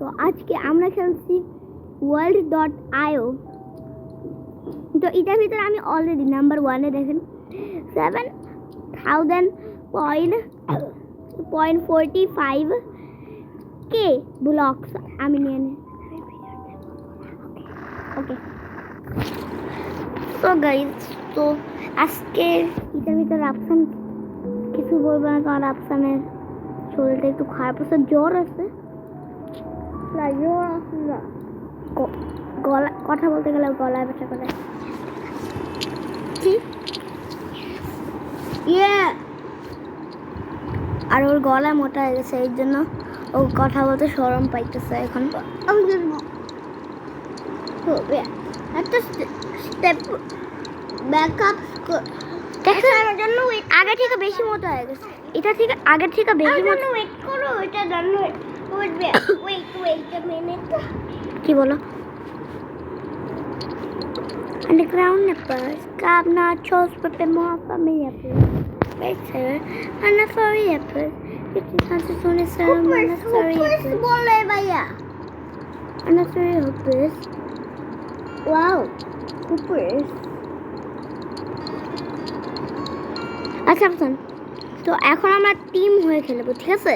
তো আজকে আমরা খেলছি world.io। তো এটার ভিতরে আমি অলরেডি নাম্বার 1-এ দেখেন 7,000.45 কে ব্লকস আমি নিয়ে নিই। ওকে তো গাইস, তো আজকে এটার ভিতরে রাফসান কিছু বলবো না, কারণ রাফসানের শরীরটা একটু খারাপ আছে, জ্বর আছে। গলা কথা বলতে গেলে গলায় ব্যথা করে। আর ওর গলা মোটা হয়ে গেছে, এই জন্য ও কথা বলতে শরম পাইতেছে এখন। একটা স্টেপ ব্যাকআপ দেখার জন্য আগে থেকে বেশি মোটা হয়ে গেছে। এটা থেকে আগে থেকে বেশি মোটা। ওয়েট করো, এটা জানো। Wait a minute. কি বলো? Underground nippers, grab nachos, put them more for me, please. Wait, sir. And a furry apple. It is not as soon as sir. And a furry apple. Bole, bhaiya. And a furry apple. Wow. Coopers. আচ্ছা শুন, তো এখন আমরা team হয়ে খেলবো, ঠিক আছে?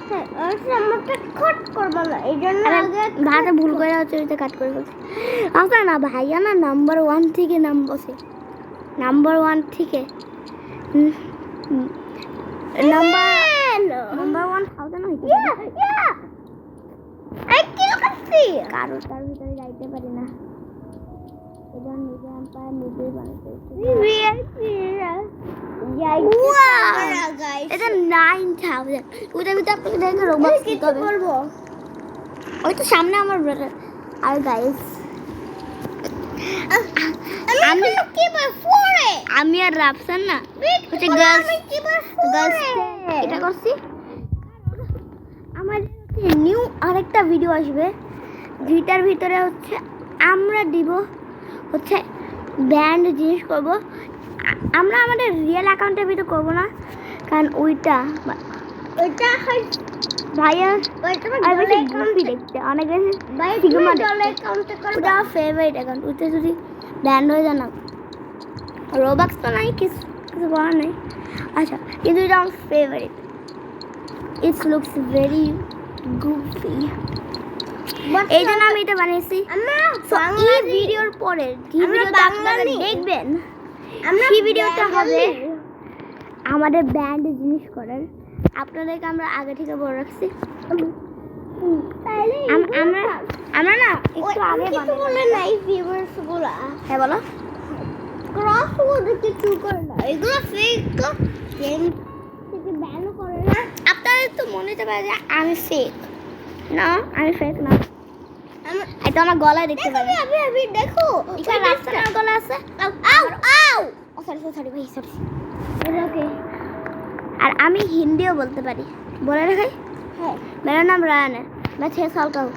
হ্যাঁ, আচ্ছা আমাকে কাট করবা না, এইজন্য আগে ভাতে ভুল করে হচ্ছে ওইটা কাট করে ফেলছি। আচ্ছা না ভাইয়া না নাম্বার 1 থেকে নামবছে, নাম্বার 1 থেকে নাম্বার 1000 হইছে। আই কিল করছি, কারো তার ভিতরে যাইতে পারি না। এটা নিজে আম্পায়ার নিজেই বানাইছে। এটা 9000। ওটা আমি তো আপনাকে দেখে রোবক্স কি করবো, ওই তো সামনে আমার ব্রাদার। আর গাইস আমি আর রাফসান না হচ্ছে গার্লস এটা করছি। আমার নিউ আরেকটা ভিডিও আসবে, যেটার ভিতরে হচ্ছে আমরা দিব হচ্ছে ব্যান্ড জিনিস করবো। আমরা আমাদের রিয়েল অ্যাকাউন্টের ভিতরে করবো না, কারণ ওইটা ভাইয়া দেখতে অনেক ফেভারিট অ্যাকাউন্ট, ওইটা যদি ব্যান্ড হয়ে যায় না, রোবক্স তো নাই, কিছু বলার নাই। আচ্ছা কিন্তু এটা আমার ফেভারিট, ইটস লুকস ভেরি গুডি, এই জন্য আমি এটা বানিয়েছি। এই ভিডিওর পরে যে ভিডিওটা আপনারা দেখবেন সেই ভিডিওটা হবে আমাদের ব্যান্ড জিনিস করার। আপনাদেরকে আমরা আগে থেকে বলে রাখছি, আমরা না একটু আগে বলে নাই ভিউয়ার্স গুলা। হ্যাঁ বলো, ক্রস ওদের কিছু করে না, এগুলো ফেক গেম থেকে ব্যান করে না। আপনাদের তো মনে হতে পারে যে আমি ফেক, না আমি ফেক না। এটা আমার গলায় দেখতে পাবে, আমি দেখো এখানে রাস্তার গলা আছে। আউ সরি ভাই, সরি। ওকে, আর আমি হিন্দিও বলতে পারি, বলে রাখাই। है मेरा नाम रायन है, मैं 6 साल का हूँ।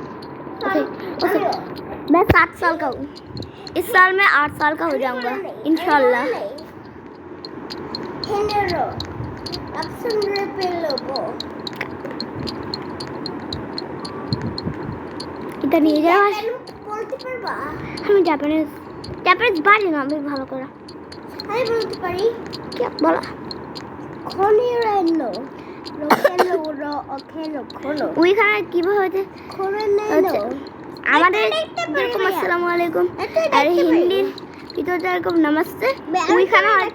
मैं 7 साल का हूँ, इस साल मैं 8 साल का हो जाऊँगा इंशाल्लाह। এটা নিয়ে যাওয়া বলতে পারবা? আমি জাপানিজ পারি না, আমি ভালো করে আমি বলতে পারি। কি বলো? খনিরেনো ওইখানে কিভাবে হয়েছে আমাদের যেরকম আসসালামু আলাইকুম আর হিন্দির ভিতরে যেরকম নমস্তে, ওইখানে হয়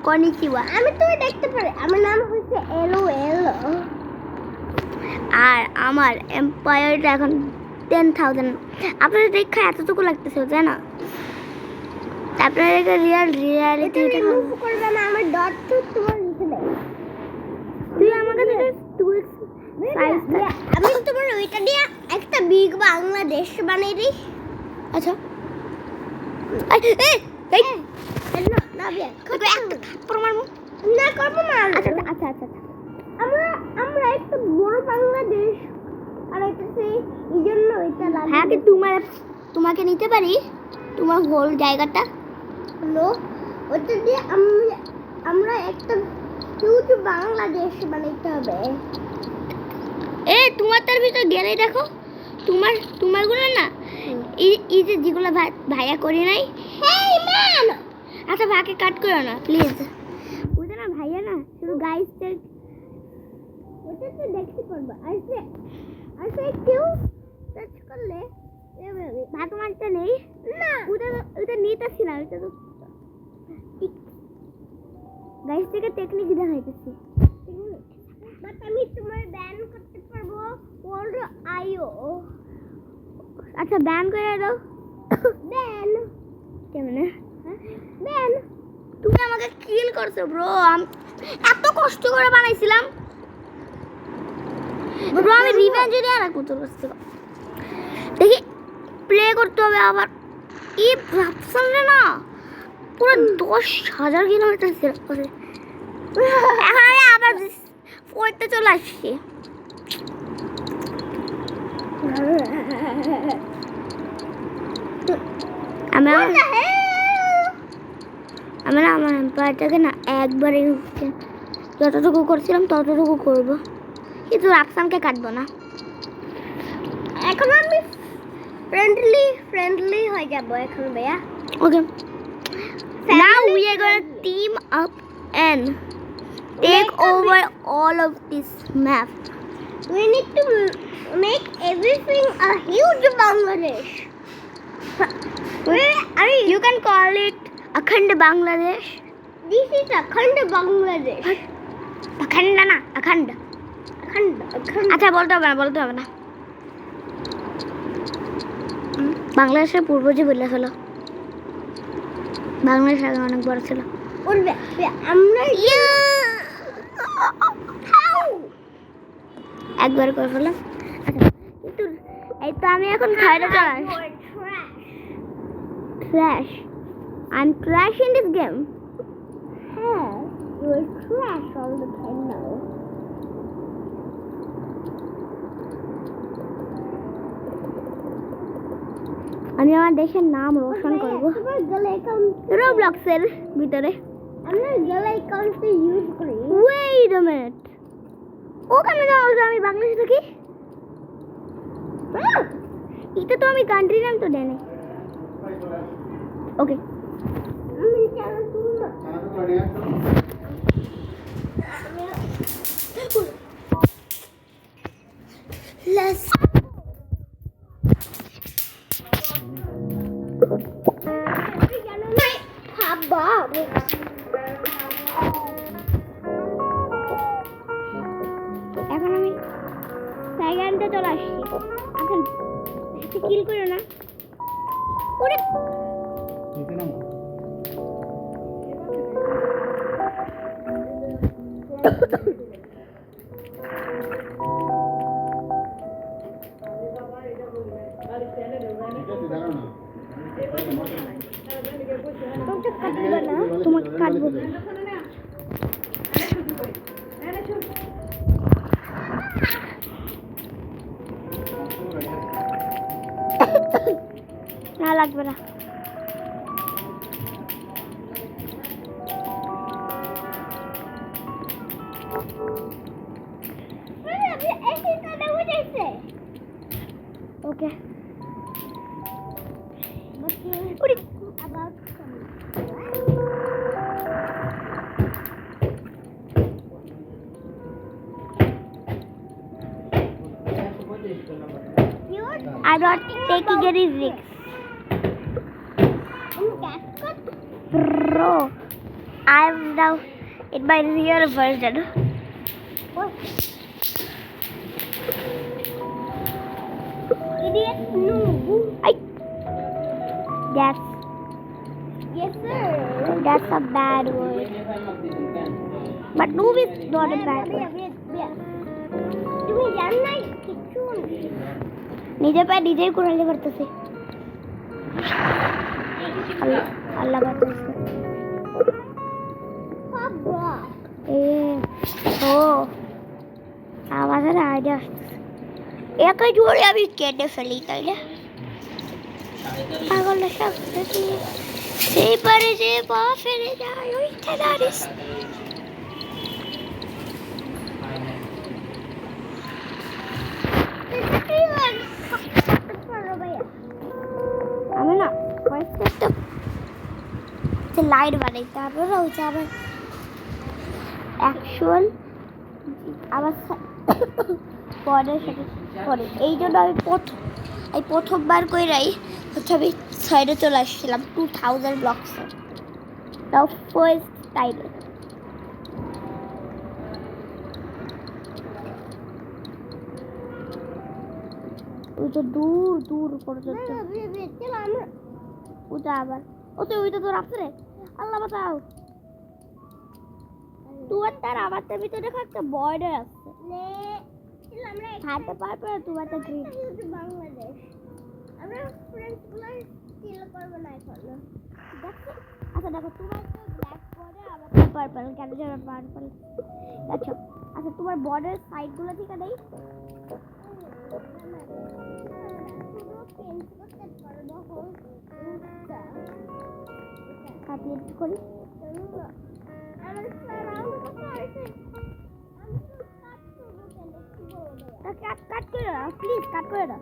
কনিচিওয়া। আমি তো দেখতে পারি, আমার নাম হচ্ছে LOL। আর আমার এম্পায়ারটা এখন 10,000। আপনাদের দেখা এতটুকু লাগতেছে, তাই না? আপনাদেরকে রিয়ালিটি রিমুভ করবে না, আমার ডট তো তোমার লিখে দেয়। তুই আমাকে আমি তোমার ওইটা দিয়ে একটা বিগ বাংলাদেশ বানিয়ে দিই। আচ্ছা আমরা একটা বড় বাংলাদেশ আর একটা সেই জন্য ওইটা হ্যাঁ কি তোমাকে নিতে পারি, তোমার হোল জায়গাটা হলো ওইটা দিয়ে আমরা একটা হিউজ বাংলাদেশ বানাইতে হবে। এই তোমার তার ভিতর গেলে দেখো তোমারগুলো না এই যে যেগুলো ভাইয়া করি নাই। আচ্ছা ভাইকে কাট করো না প্লিজ। ওটা না ভাইয়া না শুধু গাইসদের ওটা তো দেখতে পারবো। আর কেউ টাচ করলে ভাই তোমারটা নেই না, ওটা নিতেছি না। ওটা তো গাইস থেকে টেকনিক দেখাইতেছি। বাট আমি তোমার ব্যান করতে পারবো ওল্ড আইও। আচ্ছা ব্যান করে দাও। ব্যান কেমনে? ব্যান তুমি আমাকে কিল করছো ব্রো। এত কষ্ট করে বানাইছিলাম ব্রো। আমি রিভেঞ্জ নিয়ে আর কত কষ্ট দেখি প্লে করতে হবে আবার। এই ভাবসামনে না পুরো 10,000 কিলোমিটার ছিল। এখন আমি আবার পড়তে চলে আসছি। আমরা আমার এম্পায়ারটাকে না একবারে যতটুকু করছিলাম ততটুকু করবো, কিন্তু রাফসানকে কাটবো না। এখন আমি ফ্রেন্ডলি হয়ে যাবো এখন ভাইয়া। ওকে now we are going to team up and take over all of this map. We need to make everything a huge Bangladesh. You can call it Akhand Bangladesh. This is Akhand Bangladesh. Akhand na Akhand. আচ্ছা বলতে হবে না। বাংলাদেশের পূর্বজী বলে হলো বাংলাদেশ আগে অনেক বড় ছিল। আমরা একবার করে ফেললাম। আচ্ছা কিন্তু এই তো আমি এখন খাইতে চলে আসি। Trash. I'm trash in this game. Yeah, you're trash all the time now. আমি আমার দেশের নাম রোশন করব রোবলক্সের ভিতরে। আমরা গেল অ্যাকাউন্টটা ইউজ করি। ওয়েট আ মিনিট, ওখানে যাও আমি বাংলাদেশ থাকি। এটা তো আমি কান্ট্রি নাম তো দেই। ওকে আমি চালা তুলনা লেটস এখন আমি সাইগানটা চলে আসছি। এখন কিল করো না। ওরে তোমাকে কাটবো না, লাগবে না। ওকে I'm not taking any risks. Bro, I'm now in my real version. Idiot, no. Yes, sir. That's a bad word. But noob is not a bad word. তুমি জান না কিছু নিজে পায়ে নিজেই কুড়ালে করতেছে। আল্লাহ বাঁচাচ্ছে। ও আমাদের আইডিয়া আসতেছে। একে জোরে আমি কেটে ফেলি তাইলে পাগল সব সেই পারে যে পা ফেলে যায় ওইটা দাঁড়িস। হচ্ছে লাইট বানাইতে হবে, ওরা হচ্ছে আবার অ্যাকচুয়াল আবার পরের সাথে পরে। এই জন্য আমি প্রথমবার কইরাই হচ্ছে আমি সাইডে চলে আসছিলাম 2000 ব্লকসে, তাও ফার্স্ট টাইমে। ওই তো দূর দূর পর্যন্ত ওটা আবার ওইটা তো রাখছে। আল্লাহ বাঁচাও, তুয়ারটা আমার ভিতরে দেখো একটা বর্ডার আছে, হাঁটতে পারবে না তুয়ারটা গ্রিন। বাংলাদেশ আমরা ফ্রেন্ডস গুলো স্টিল করব না এখন দেখো। আচ্ছা দেখো তোমার তো ব্ল্যাক বর্ডার, আমার তো পার্পল, কেন যেন পার্পল। আচ্ছা আচ্ছা তোমার বর্ডার সাইড গুলো ঠিক আছে, করি কাট করে দাও প্লিজ, কাট করে দাও।